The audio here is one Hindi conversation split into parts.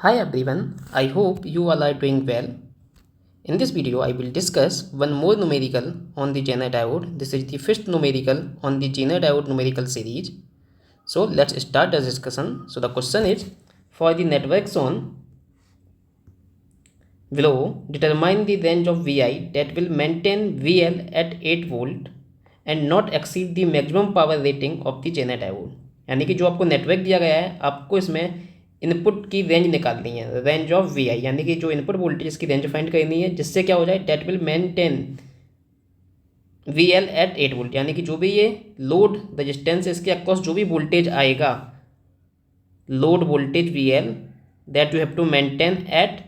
Hi everyone, I hope you all are doing well. In this video, I will discuss one more numerical on the Zener diode. This is the fifth numerical on the Zener diode numerical series. So let's start the discussion. So the question is, for the network shown below, determine the range of Vi that will maintain VL at 8 volt and not exceed the maximum power rating of the Zener diode. यानी कि जो आपको नेटवर्क दिया गया है, आपको इसमें इनपुट की रेंज निकालनी है, रेंज ऑफ वी आई, यानी कि जो इनपुट वोल्टेज की रेंज फाइंड करनी है जिससे क्या हो जाए, that will maintain V L at 8 volt, यानी कि जो भी ये लोड रजिस्टेंस इसके अक्रॉस जो भी वोल्टेज आएगा, load voltage V L that you have to maintain at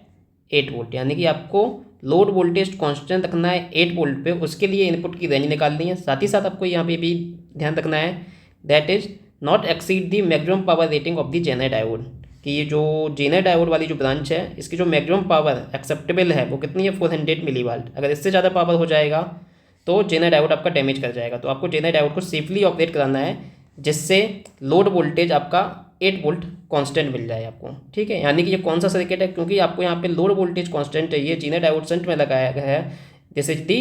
8 volt, यानी कि आपको लोड वोल्टेज कांस्टेंट रखना है 8 वोल्ट पे, उसके लिए इनपुट की रेंज निकालनी है। साथ ही साथ आपको यहाँ पे भी ध्यान रखना है that is not exceed the maximum power rating of the zener diode, कि ये जो जेनर डायोड वाली जो ब्रांच है इसकी जो मैक्सिमम पावर एक्सेप्टेबल है वो कितनी है, 400 मिलीवाल्ट। अगर इससे ज़्यादा पावर हो जाएगा तो जेनर डायोड आपका डैमेज कर जाएगा। तो आपको जेनर डायोड को सेफली ऑपरेट कराना है जिससे लोड वोल्टेज आपका 8 वोल्ट कांस्टेंट मिल जाए आपको। ठीक है, यानी कि ये कौन सा सर्किट है, क्योंकि आपको यहाँ पे लोड वोल्टेज कांस्टेंट चाहिए, जेनर डायोड शंट में लगाया गया है, this is the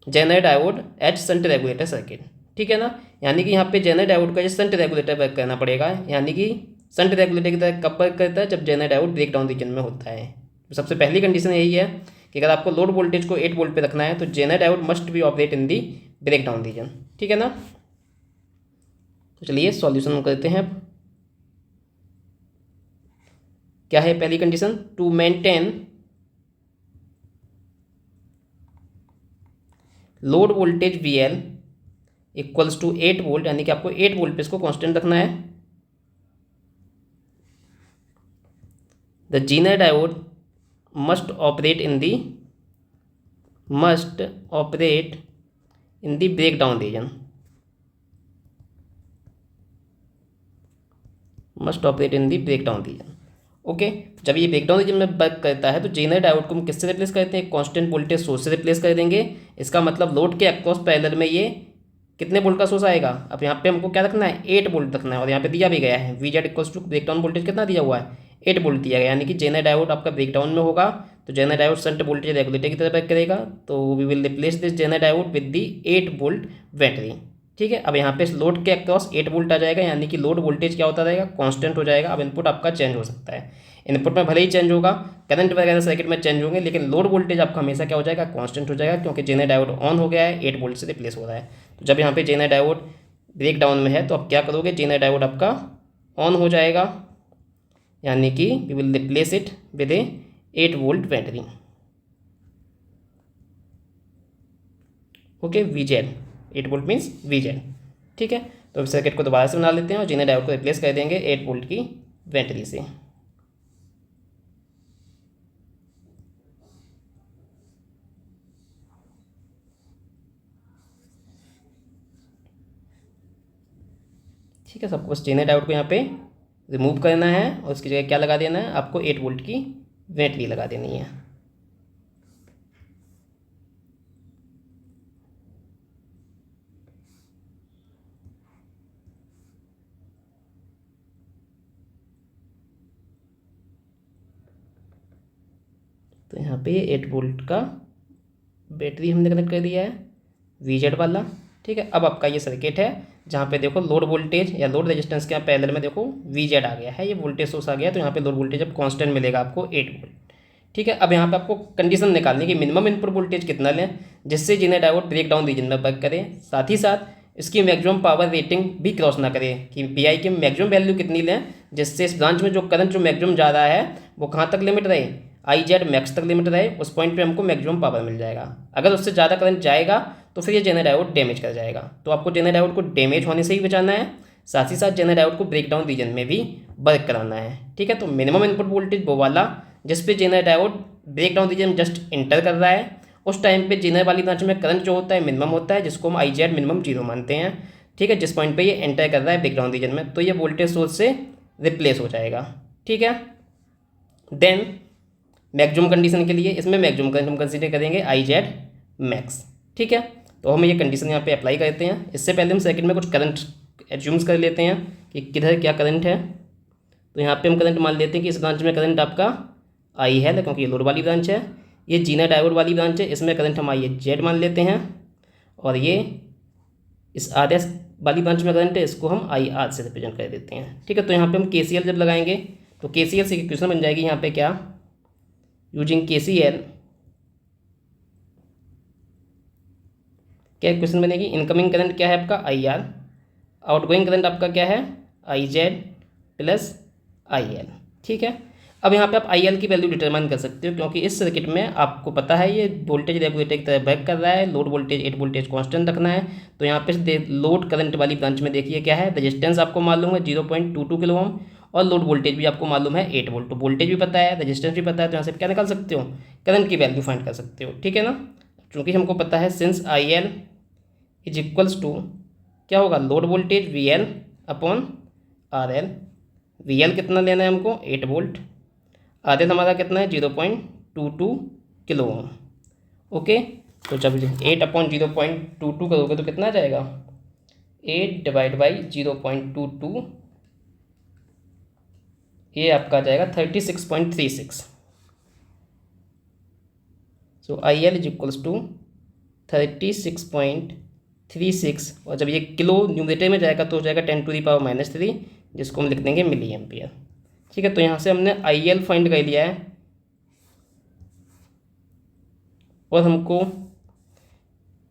zener diode H shunt regulator circuit. ठीक है ना, यानी कि यहाँ पे जेनर डायोड का शंट रेगुलेटर वर्क करना पड़ेगा, यानी कि शंट रेगुलेटर की तरह कब वर्क करता है, जब zener diode break down region में होता है। तो सबसे पहली कंडीशन यही है कि अगर आपको लोड वोल्टेज को 8 वोल्ट पे रखना है तो zener diode must be operate in the break down region. ठीक है ना, तो चलिए सॉल्यूशन करते हैं। अब क्या है पहली condition, to maintain load voltage V L equals to 8 volt, यानी कि आपको 8 वोल्ट पे इसको कांस्टेंट रखना है। The zener diode must operate in the break down region, must operate in the break down region. Okay, जब ये ब्रेकडाउन रीजन में वर्क करता है तो जेनर डायोड को हम किससे रिप्लेस करते हैं, कांस्टेंट वोल्टेज सोर्स से रिप्लेस कर देंगे। इसका मतलब लोड के अक्रॉस पैरेलल में ये कितने वोल्ट का सोर्स आएगा। अब यहाँ पे हमको क्या रखना है, 8 वोल्ट रखना है, और यहाँ पे दिया भी गया है V Z equals to breakdown voltage कितना दिया हुआ है, 8 वोल्ट दिया गया, यानी कि जेनर डायोड आपका ब्रेकडाउन में होगा तो zener diode shunt voltage regulator की तरह वर्क करेगा। तो we will replace this zener diode with the 8 volt battery. ठीक है, अब यहाँ पे लोड के अक्रॉस 8 वोल्ट आ जाएगा, यानी कि लोड वोल्टेज क्या होता रहेगा, कांस्टेंट हो जाएगा। अब इनपुट आपका चेंज हो सकता है, इनपुट में भले ही चेंज होगा, करंट वगैरह सर्किट में चेंज होंगे, लेकिन लोड वोल्टेज आपका हमेशा क्या हो जाएगा, कांस्टेंट हो जाएगा, क्योंकि जेनर डायोड ऑन हो गया है, 8 वोल्ट से रिप्लेस हो रहा है। तो जब यहाँ पे जेनर डायोड ब्रेक डाउन में है तो आप क्या करोगे, जेनर डायोड आपका ऑन हो जाएगा, यानी कि we will replace it with a 8 volt battery. Okay, V Z 8 volt means V Z. ठीक है, तो इस सर्किट को दोबारा से बना लेते हैं और जेनर डायोड को रिप्लेस कर देंगे 8 वोल्ट की बैटरी से। ठीक है, सबको बस जेनर डायोड को यहाँ पे रिमूव करना है और उसकी जगह क्या लगा देना है, आपको 8 वोल्ट की बैटरी लगा देनी है। तो यहाँ पे 8 वोल्ट का बैटरी हमने कनेक्ट कर दिया है वीजेड वाला। ठीक है, अब आपका ये सर्किट है जहाँ पे देखो लोड वोल्टेज या लोड रेजिस्टेंस के पैरेलल में देखो वीजेड आ गया है, ये वोल्टेज सोर्स आ गया, तो यहाँ पे लोड वोल्टेज अब कांस्टेंट मिलेगा आपको 8 वोल्ट। ठीक है, अब यहाँ पे आपको कंडीशन निकालनी है कि मिनिमम इनपुट वोल्टेज कितना लें जिससे zener diode break down region में वर्क करे, साथ ही साथ इसकी मैक्सिमम पावर रेटिंग भी क्रॉस ना करे, कि पी आई की मैक्सिमम वैल्यू कितनी लें जिससे इस ब्रांच में जो करंट जो मैक्सिमम जा रहा है वो कहाँ तक लिमिट रहे, आई जेड मैक्स तक लिमिट रहे, उस पॉइंट पे हमको मैक्सिमम पावर मिल जाएगा। अगर उससे ज़्यादा करंट जाएगा तो फिर ये जेनर डायोड डैमेज कर जाएगा। तो आपको जेनर डायोड को डैमेज होने से ही बचाना है, साथ ही साथ जेनर डायोड को ब्रेक डाउन रीजन में भी वर्क कराना है। ठीक है, तो मिनिमम इनपुट वोल्टेज वो वाला जिस पे zener diode break down region just enter कर रहा है, उस टाइम पे जेनर वाली ब्रांच में करंट जो होता है मिनिमम होता है, जिसको हम आई जेड मिनिमम 0 मानते हैं। ठीक है, जिस पॉइंट पे ये एंटर कर रहा है ब्रेक डाउन रीजन में, तो ये वोल्टेज सोर्स से रिप्लेस हो जाएगा। ठीक है, देन मैक्सिमम कंडीशन के लिए इसमें मैक्सिमम करंट हम कंसीडर करेंगे आई जेड मैक्स। ठीक है, तो हम ये कंडीशन यहाँ पे अप्लाई करते हैं। इससे पहले हम सर्किट में कुछ करंट एज्यूम्स कर लेते हैं कि किधर क्या करंट है। तो यहाँ पे हम करंट मान लेते हैं कि इस ब्रांच में करंट आपका आई है, क्योंकि ये लोड वाली ब्रांच है। ये जीना डायोड वाली ब्रांच है, इसमें करंट हम आई जेड मान लेते हैं। और ये इस आर एस वाली ब्रांच में करंट है, इसको हम आई आर से रिप्रेजेंट कर देते हैं। ठीक है, तो यहाँ पे हम KCL जब लगाएंगे तो KCL से इक्वेशन बन जाएगी यहाँ पे क्या, यूजिंग KCL क्या इक्वेशन बनेगी, इनकमिंग करंट क्या है आपका IR, आउटगोइंग करंट आपका क्या है IZ प्लस IL। ठीक है, अब यहाँ पे आप IL की वैल्यू डिटरमाइन कर सकते हो, क्योंकि इस सर्किट में आपको पता है ये वोल्टेज रेगुलेटर की तरह वर्क कर रहा है, लोड वोल्टेज 8 वोल्टेज कांस्टेंट रखना है। तो यहाँ पे लोड करंट वाली ब्रांच में देखिए क्या है, रेजिस्टेंस आपको मालूम है 0.22 किलो ओम, और लोड वोल्टेज भी आपको मालूम है 8 वोल्ट। तो वोल्टेज भी पता है, रेजिस्टेंस भी पता है, तो यहाँ से क्या निकाल सकते हो, करंट की वैल्यू फाइंड कर सकते हो। ठीक है ना, क्योंकि हमको पता है since IL is equals to क्या होगा, load voltage VL upon RL। VL कितना लेना है हमको 8 वोल्ट, RL हमारा कितना है 0.22 किलो ओम। ओके, तो जब 8/0.22 करोगे तो कितना आ जाएगा, 8 डिवाइड बाई 0.22, ये आपका आ जाएगा 36.36। सो IL इज इक्वल्स टू 36.36, और जब ये किलो न्यूमरेटर में जाएगा तो हो जाएगा 10⁻³ जिसको हम लिख देंगे मिली एम्पियर। ठीक है, तो यहाँ से हमने IL फाइंड कर लिया है, और हमको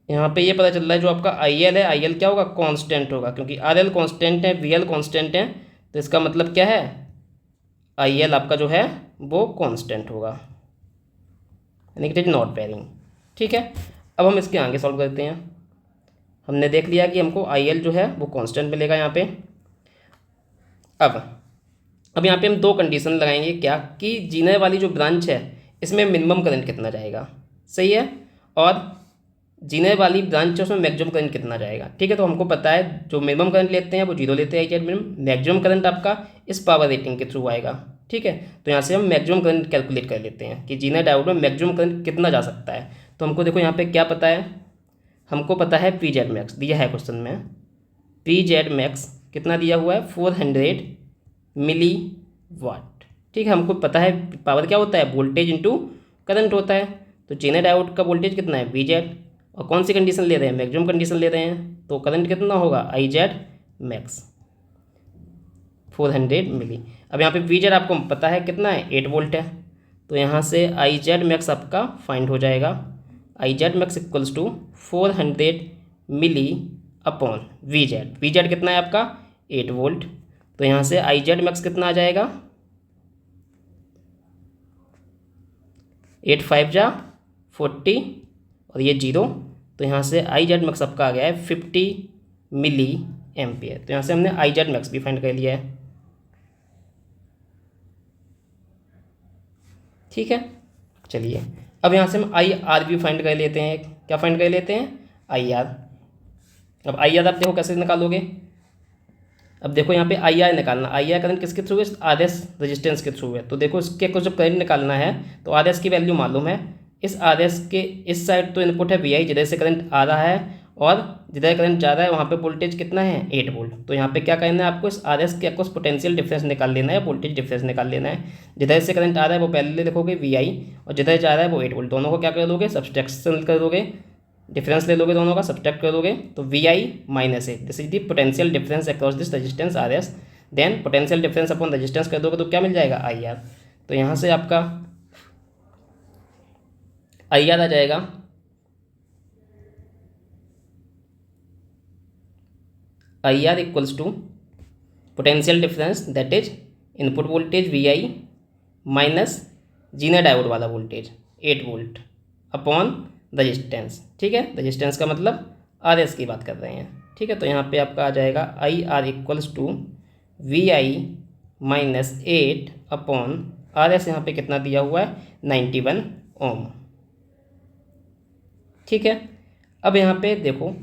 यहाँ पे ये पता चल रहा है जो आपका IL है, IL क्या होगा, कांस्टेंट होगा, क्योंकि RL कांस्टेंट है, VL कांस्टेंट है, तो इसका मतलब क्या है, IL आपका जो है वो कांस्टेंट होगा, यानी कि इट इज नॉट वेरिंग। ठीक है, अब हम इसके आगे सॉल्व करते हैं। हमने देख लिया कि हमको IL जो है वो कांस्टेंट मिलेगा यहाँ पे। अब यहाँ पे हम दो कंडीशन लगाएंगे, क्या कि जीने वाली जो ब्रांच है इसमें मिनिमम करंट कितना जाएगा, सही है, और जीने वाली ब्रांच है उसमें मैक्सिमम करंट कितना जाएगा। ठीक है, तो हमको पता है जो मिनिमम करंट लेते हैं वो 0 लेते हैं IZ मिनिमम, मैक्सिमम करंट आपका इस पावर रेटिंग के थ्रू आएगा। ठीक है, तो यहाँ से हम मैक्सिमम करंट कैलकुलेट कर लेते हैं कि जीना डायोड में मैक्सिमम करंट कितना जा सकता है। तो हमको देखो यहाँ पे क्या पता है, हमको पता है PZ मैक्स दिया है क्वेश्चन में, PZ मैक्स कितना दिया हुआ है 400 मिली वाट। ठीक है, हमको पता है पावर क्या होता है, वोल्टेज इंटू करंट होता है। तो जीना डायोड का वोल्टेज कितना है VZ, और कौन सी कंडीशन ले रहे हैं, मैक्सिमम कंडीशन ले रहे हैं, तो करंट कितना होगा IZ मैक्स 400 मिली। अब यहाँ पे VZ आपको पता है कितना है 8 वोल्ट है, तो यहाँ से IZ मैक्स आपका फाइंड हो जाएगा, IZ max equals to 400 milli upon VZ कितना है आपका 8 वोल्ट, तो यहाँ से IZ मैक्स कितना आ जाएगा 8 5 जा 40 और ये 0, तो यहाँ से IZ मैक्स आपका आ गया है 50 मिली एम्पियर। तो यहाँ से हमने IZ मैक्स भी फाइंड कर लिया है। ठीक है, चलिए अब यहाँ से हम IR भी फाइंड कर लेते हैं। क्या फाइंड कर लेते हैं, IR। अब IR आप देखो कैसे निकालोगे, अब देखो यहाँ पे IR निकालना, IR करंट किसके थ्रू है, RS रेजिस्टेंस के थ्रू है। तो देखो इसके कुछ जब करंट निकालना है तो RS की वैल्यू मालूम है, इस RS के इस साइड तो इनपुट है VI, जिधर से करंट आ रहा है, और जिधर करंट जा रहा है वहाँ पे वोल्टेज कितना है 8 वोल्ट। तो यहाँ पे क्या करना है आपको, इस RS के आपको पोटेंशियल डिफरेंस निकाल लेना है, वोल्टेज डिफरेंस निकाल लेना है। जिधर से करंट आ रहा है वो पहले लिखोगे VI, और जिधर जा रहा है वो 8 वोल्ट, दोनों को क्या कर दोगे, सब्सट्रैक्शन कर दोगे, डिफरेंस ले लोगे, दोनों का सब्ट्रैक्ट कर दोगे, तो VI minus A, this is the potential difference across this resistance RS, then potential difference upon resistance कर दोगे तो क्या मिल जाएगा IR। तो यहाँ से आपका IR आ जाएगा IR equals to potential difference that is input voltage VI minus zener diode वाला वोल्टेज 8 वोल्ट अपॉन रजिस्टेंस। ठीक है, रजिस्टेंस का मतलब RS की बात कर रहे हैं। ठीक है, तो यहाँ पे आपका आ जाएगा IR equals to VI minus 8 upon RS, यहाँ पे कितना दिया हुआ है 91 ओम। ठीक है, अब यहाँ पे देखो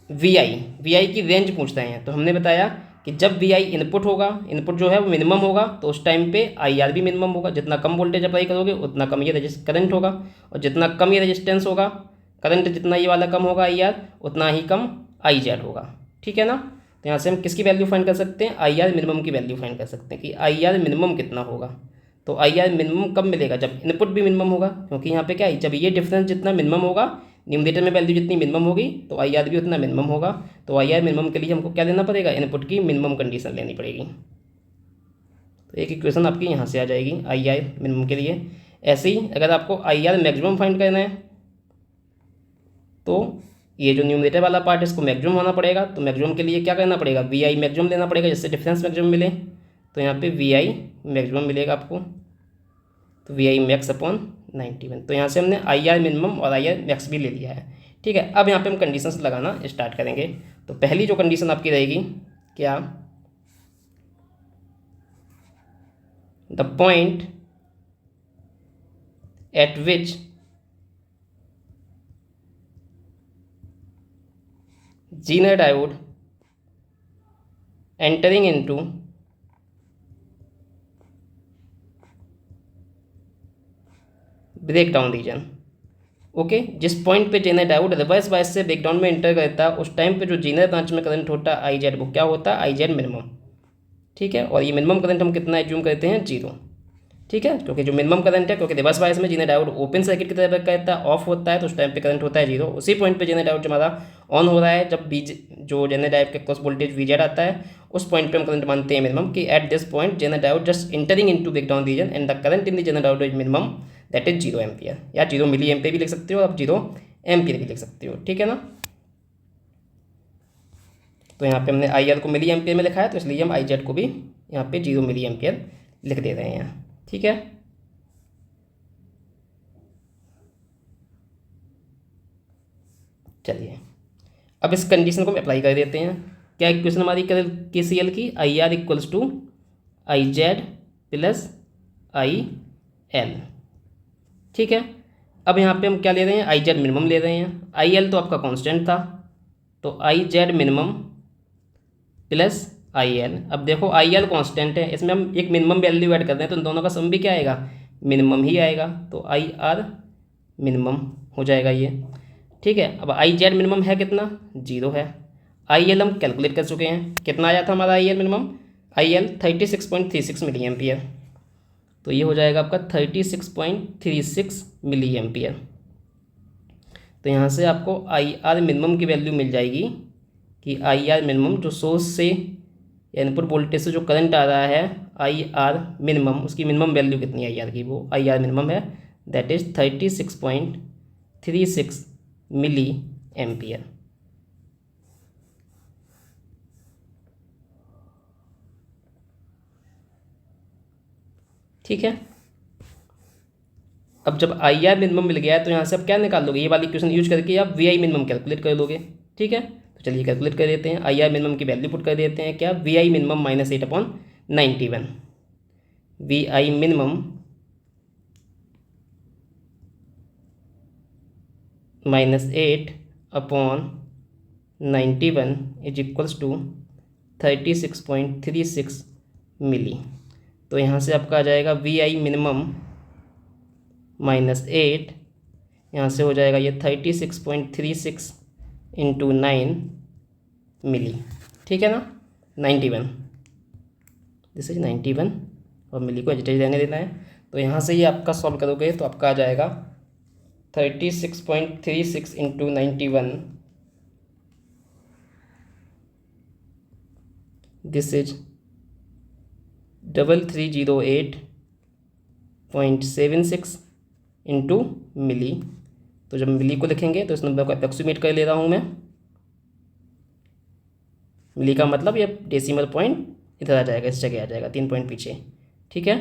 VI की रेंज पूछ रहे हैं, तो हमने बताया कि जब VI इनपुट होगा, इनपुट जो है वो मिनिमम होगा, तो उस टाइम पे IR भी मिनिमम होगा। जितना कम वोल्टेज अप्लाई करोगे उतना कम ये करंट होगा, और जितना कम ये रेजिस्टेंस होगा, करंट जितना ये वाला कम होगा IR, उतना ही कम IZ होगा। ठीक है ना, तो यहाँ से हम किसकी वैल्यू फाइंड कर सकते हैं, आई आर मिनिमम की वैल्यू फाइंड कर सकते हैं कि आई आर मिनिमम कितना होगा। तो आई आर मिनिमम कब मिलेगा, जब इनपुट भी मिनिमम होगा, क्योंकि यहाँ पे क्या है, जब ये डिफरेंस जितना मिनिमम होगा, न्यूमरेटर में वैल्यू जितनी मिनिमम होगी तो आई आर भी उतना मिनिमम होगा। तो आई आर मिनिमम के लिए हमको क्या लेना पड़ेगा, इनपुट की मिनिमम कंडीशन लेनी पड़ेगी। तो एक इक्वेशन आपकी यहाँ से आ जाएगी आई आर मिनिमम के लिए। ऐसे ही अगर आपको आई आर मैक्सिमम फाइंड करना है तो ये जो न्यूमरेटर वाला पार्ट है इसको मैक्सिमम होना पड़ेगा। तो मैक्सिमम के लिए क्या करना पड़ेगा, वी आई मैक्सिमम लेना पड़ेगा, जिससे डिफरेंस मैक्सिमम मिले। तो यहाँ पे वी आई मैक्सिमम मिलेगा आपको, तो वी आई मैक्स अपॉन 91। तो यहाँ से हमने आई आर मिनिमम और आई आर मैक्स भी ले लिया है। ठीक है, अब यहाँ पे हम कंडीशंस लगाना स्टार्ट करेंगे। तो पहली जो कंडीशन आपकी रहेगी क्या, the point eight which Zener diode entering into breakdown region. Okay, जिस पॉइंट पे जेनर डायोड रिवर्स बायस से ब्रेकडाउन में एंटर करता है उस टाइम पे जो जेनर ब्रांच में करंट होता है आई जेड, वो क्या होता है, आई जेड मिनिमम। ठीक है, और ये मिनिमम करंट हम कितना एज्यूम करते हैं, 0। ठीक है, क्योंकि जो मिनिमम करंट है, क्योंकि रिवर्स बायस में जेनर डायोड ओपन सर्किट की तरह वर्क करता है, ऑफ होता है, तो उस टाइम पे करंट होता है 0। उसी पॉइंट पे जेनर डायोड हमारा ऑन हो रहा है, जब जो जेनर डायोड के क्रॉस वोल्टेज वी जेड आता है, उस पॉइंट पे हम करंट मानते हैं मिनिमम कि at this point zener diode just entering into breakdown region and the current in the zener diode is minimum, that is 0 ampere, या 0 मिली एम्पियर भी लिख सकते हो आप, 0 एम्पियर भी लिख सकते हो। ठीक है ना, तो यहाँ पे हमने आई आर को मिली एम्पियर में लिखा है, तो इसलिए हम आई जेड को भी यहाँ पे 0 मिली एम्पियर लिख दे रहे हैं। ठीक है, चलिए अब इस कंडीशन को हम अप्लाई कर देते हैं। क्या इक्वेशन हमारी के सी एल की, I R equals to I Z plus I L. ठीक है, अब यहाँ पे हम क्या ले रहे हैं, आई जेड मिनिमम ले रहे हैं, आई एल तो आपका कांस्टेंट था, तो I Z minimum plus I L. अब देखो आई एल कांस्टेंट है, इसमें हम एक मिनिमम वैल्यू ऐड कर रहे हैं, तो इन दोनों का सम भी क्या आएगा, मिनिमम ही आएगा, तो आई आर मिनिमम हो जाएगा ये। ठीक है, अब आई जेड मिनिमम है कितना, 0 है। आई एल हम कैलकुलेट कर चुके हैं, कितना आया था हमारा I L minimum, I L 36.36 milli ampere. तो ये हो जाएगा आपका 36.36 मिली एम्पियर। तो यहाँ से आपको आई आर मिनिमम की वैल्यू मिल जाएगी कि आई आर मिनिमम जो सोर्स से या इनपुट वोल्टेज से जो करंट आ रहा है, आई आर मिनिमम, उसकी मिनिमम वैल्यू कितनी है आई आर की, वो आई आर मिनिमम है, दैट इज 36.36 मिली एम्पियर। ठीक है, अब जब आई आर मिनिमम मिल गया है तो यहाँ से आप क्या निकाल लोगे, ये वाली इक्वेशन यूज करके आप वी आई मिनिमम कैलकुलेट कर लोगे। ठीक है, तो चलिए कैलकुलेट कर देते हैं, आई आर मिनिमम की वैल्यू पुट कर देते हैं, क्या, V I minimum -8/91, V I minimum -8/91 is equals to 36.36 milli. तो यहाँ से आपका आ जाएगा वी आई मिनिमम -8, यहाँ से हो जाएगा ये 36.36 इंटू 9 मिली। ठीक है ना, 91, दिस इज 91, और मिली को एजिटेज रहने देना है। तो यहाँ से ये आपका सॉल्व करोगे तो आपका आ जाएगा 36.36 इंटू 91, दिस इज 3308.76 इंटू मिली। तो जब मिली को लिखेंगे तो इस नंबर को अप्रॉक्सीमेट कर ले रहा हूँ मैं, मिली का मतलब ये डेसिमल पॉइंट इधर आ जाएगा, इस जगह आ जाएगा 3 पॉइंट पीछे। ठीक है,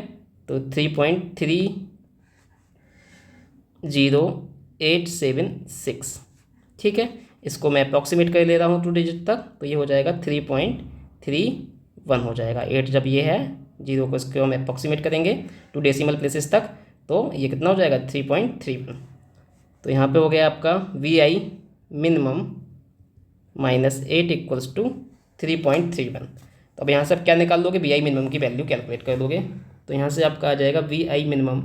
तो 3.30876। ठीक है, इसको मैं अप्रॉक्सीमेट कर ले रहा हूँ 2 डिजिट तक, तो ये हो जाएगा 3.31 हो जाएगा। 8 जब ये है, 0 को इसको हम अप्रॉक्सीमेट करेंगे 2 डेसिमल प्लेसेस तक, तो ये कितना हो जाएगा 3.31। तो यहाँ पे हो गया आपका V I minimum -8 equals to 3.31। तो अब यहाँ से आप क्या निकाल लोगे, वी आई मिनिमम की वैल्यू कैलकुलेट कर लोगे। तो यहाँ से आपका आ जाएगा V I minimum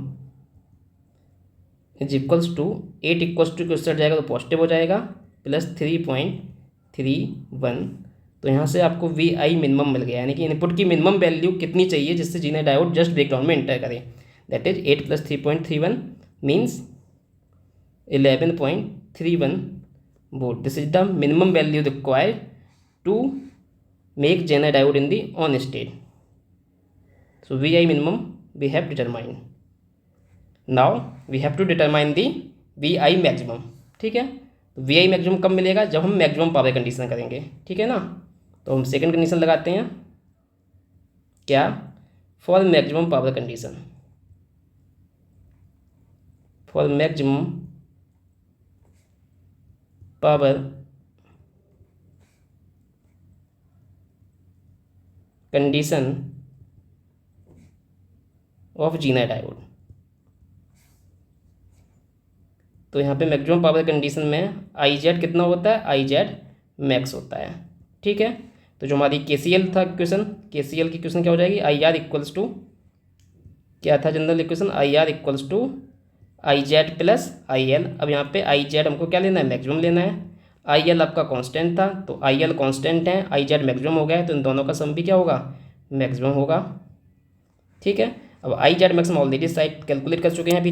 is equals to 8 equals to question जाएगा तो पॉजिटिव हो जाएगा, प्लस 3.31। तो यहाँ से आपको वी आई मिनिमम मिल गया, यानी कि इनपुट की मिनिमम वैल्यू कितनी चाहिए जिससे जीना डायोड जस्ट ब्रेकडाउन में एंटर करे। That is 8 + 3.31 means 11.31 volt. This is the minimum value required to make zener diode in the on state. So V I minimum we have determined. Now we have to determine the V I maximum. ठीक है, तो वी आई मैक्सिमम कब मिलेगा, जब हम मैक्सिमम पावर कंडीशन करेंगे। ठीक है ना, तो हम सेकंड कंडीशन लगाते हैं, क्या, for maximum power condition. For maximum power condition of zener diode. तो यहाँ पे मैक्सिमम पावर कंडीशन में आई जेड कितना होता है, आई जेड मैक्स होता है। ठीक है, तो जो हमारी KCL था इक्वेशन, KCL की इक्वेशन क्या हो जाएगी, आई आर इक्वल्स टू, क्या था general equation, I R equals to I Z plus I L. अब यहाँ पे आई जेड हमको क्या लेना है, मैक्सिमम लेना है। आई एल आपका कांस्टेंट था, तो आई एल कांस्टेंट है, आई जेड मैक्सिमम हो गया है, तो इन दोनों का सम भी क्या होगा, मैक्सिमम होगा। ठीक है, अब I Z maximum already side calculate कर चुके हैं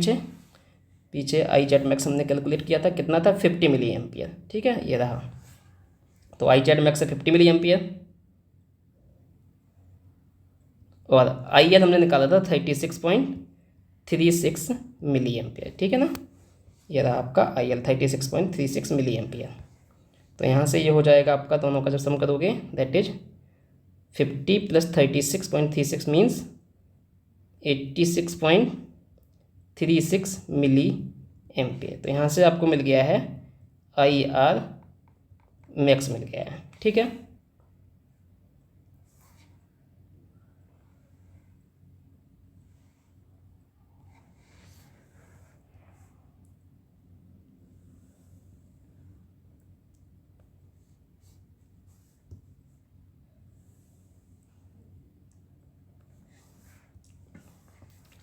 पीछे आई जेड मैक्स हमने कैलकुलेट किया था, कितना था, 50 मिली एम्पियर। ठीक है, ये रहा, तो आई जेड मैक्स है 50 मिली एम्पियर, और आई एल हमने निकाला था 36.36 मिली एम्पियर। ठीक है ना, ये रहा आपका आई एल 36.36 मिली एम्पियर। तो यहाँ से ये हो जाएगा आपका, दोनों का जब सम करोगे that is 50 + 36.36 means 86.36 milli ampere. तो यहाँ से आपको मिल गया है आई आर मैक्स मिल गया है। ठीक है,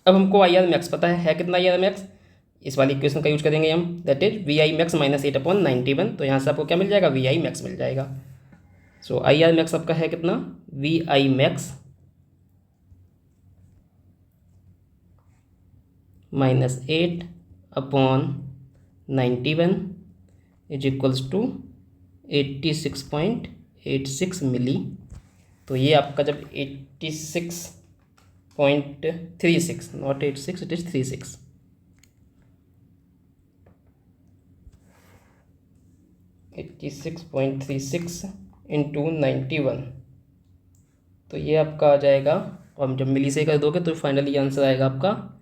अब हमको आई आर मैक्स पता है कितना आई आर मैक्स, इस वाली इक्वेशन का यूज करेंगे हम, that is V I max -8/91। तो यहाँ से आपको क्या मिल जाएगा, वी आई मैक्स मिल जाएगा। सो आई आर मैक्स आपका है कितना, V I max -8/91 is equals to 86.86 milli. तो ये आपका जब 86.36, नॉट 86, इट इज 36, 86.36 इंटू 91, तो ये आपका आ जाएगा, और जब मिली से कर दोगे तो फाइनली आंसर आएगा आपका,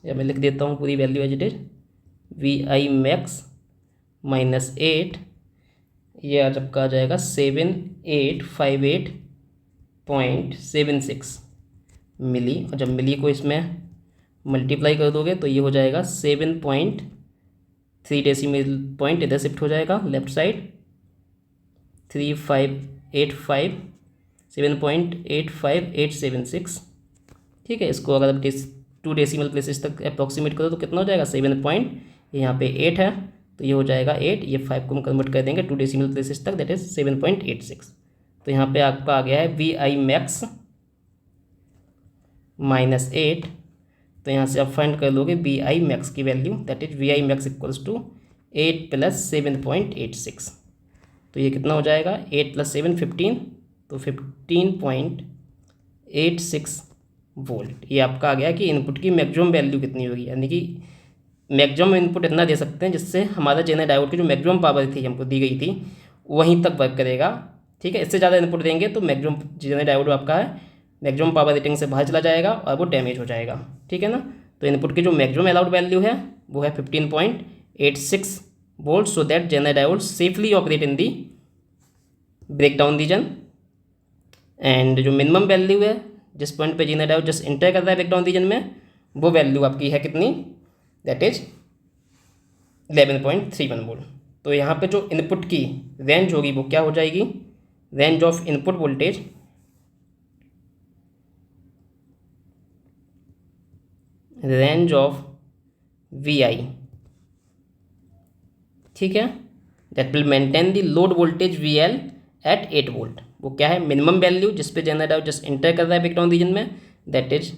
या मैं लिख देता हूँ पूरी value as it is, V I max -8, ये आज आपका आ जाएगा 7858.76 मिली, और जब मिली को इसमें मल्टीप्लाई कर दोगे तो ये हो जाएगा 7.3 डेसिमल पॉइंट इधर शिफ्ट हो जाएगा लेफ्ट साइड, 3585 7.85876। ठीक है, इसको अगर आप 2 डेसिमल प्लेसेस तक अप्रॉक्सीमेट करो तो कितना हो जाएगा, 7 पॉइंट, यहाँ पे 8 है तो ये हो जाएगा 8, ये 5 को हम कन्वर्ट कर देंगे 2 डेसिमल प्लेसेस तक, दैट इज 7.86। तो यहाँ पे आपका आ गया है वी आई मैक्स -8। तो यहाँ से आप फाइंड कर लोगे वी आई मैक्स की value, that is V I max equals to 8 + 7.86। तो ये कितना हो जाएगा, 8 + 7 15, तो 15.86 वोल्ट। ये आपका आ गया कि इनपुट की मैक्सिमम वैल्यू कितनी होगी, यानी कि मैक्सिमम इनपुट इतना दे सकते हैं जिससे हमारा जेनर डायोड की जो मैक्सिमम पावर थी हमको दी गई थी वहीं तक वर्क करेगा। ठीक है, इससे ज़्यादा इनपुट देंगे तो मैक्सिमम जेनर डायोड आपका है मैक्सिमम पावर रेटिंग से बाहर चला जाएगा और वो डैमेज हो जाएगा। ठीक है ना, तो इनपुट की जो मैक्सिमम अलाउड वैल्यू है वो है 15.86 volt, so that Zener diode safely operate in the breakdown region. And जो मिनिमम वैल्यू है जिस पॉइंट पे जेनर डायोड जस्ट इंटर कर रहा है ब्रेकडाउन रीजन में, वो वैल्यू आपकी है कितनी, दैट इज 11.31 वोल्ट। तो यहाँ पे जो इनपुट की रेंज होगी वो क्या हो जाएगी, range of input voltage range of V I. ठीक है, that will maintain the load voltage V L at 8 volt. वो क्या है, मिनिमम वैल्यू जिस पे जेनर डायोड जस्ट इंटर कर रहा है ब्रेकडाउन रीजन में, that is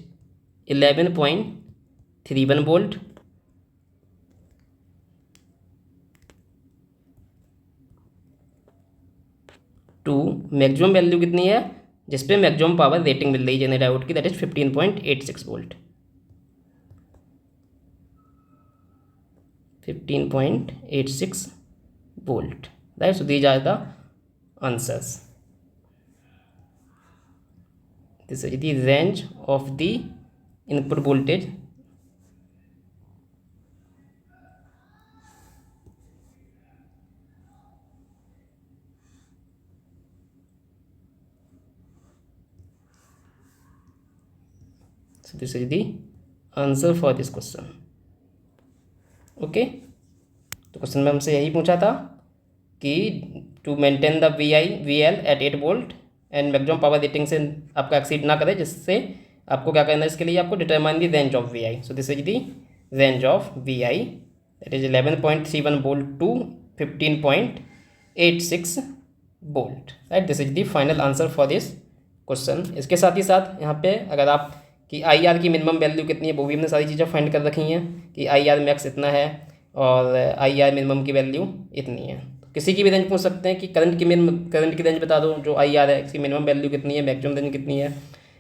11.31 volt. To maximum value कितनी है जिस पे मैक्सिमम पावर रेटिंग मिल रही है जेनर डायोड की, that is 15.86 volt. 15.86 volt, right? So these are the answers. This is the range of the input voltage. So this is the answer for this question. Okay, तो क्वेश्चन में हमसे यही पूछा था कि to maintain the V L at 8 volt and maximum power rating से आपका एक्सीड ना करे, जिससे आपको क्या करना है, इसके लिए आपको determine the range of V I. So this is the range of V I, that is 11.31 volt to 15.86 volt, right. This is the final answer for this question. इसके साथ ही साथ यहाँ पे अगर आप कि आई आर की मिनिमम वैल्यू कितनी है वो भी हमने सारी चीज़ें फाइंड कर रखी हैं कि आई आर मैक्स इतना है और आई आर मिनिमम की वैल्यू इतनी है। तो किसी की भी रेंज पूछ सकते हैं कि करंट की रेंज बता दो जो आई आर है, इसकी मिनिमम वैल्यू कितनी है, मैक्सिमम रेंज कितनी है,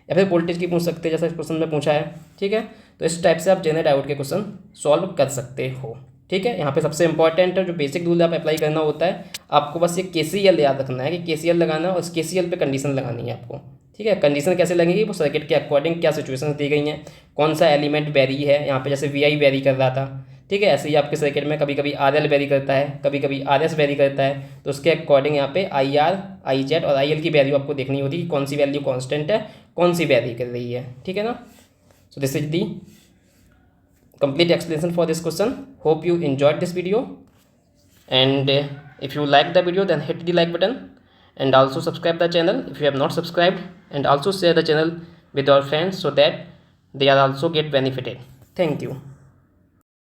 या फिर वोल्टेज की पूछ सकते हैं जैसा इस क्वेश्चन में पूछा है, ठीक है। तो इस टाइप से आप जेनर डायोड के क्वेश्चन सॉल्व कर सकते हो, ठीक है। यहाँ पे सबसे इंपॉर्टेंट है जो बेसिक रूल आप अप्लाई करना होता है, आपको बस ये KCL याद रखना है कि KCL लगाना है और इस KCL पे कंडीशन लगानी है आपको, ठीक है। कंडीशन कैसे लगेगी, वो सर्किट के अकॉर्डिंग क्या सिचुएशन दी गई हैं, कौन सा एलिमेंट वेरी है, यहाँ पे जैसे VI वेरी कर रहा था, ठीक है। ऐसे ही आपके सर्किट में कभी कभी RL वेरी करता है, कभी कभी RS वेरी करता है, तो उसके अकॉर्डिंग यहाँ पे IR, IZ और IL की वैल्यू आपको देखनी होती है कि कौन सी वैल्यू कॉन्स्टेंट है, कौन सी वेरी कर रही है, ठीक है ना। सो this is the complete explanation for this question. Hope you enjoyed this video, and if you like the video then hit the like button and also subscribe the channel if you have not subscribed, and also share the channel with your friends so that they are also get benefited. Thank you.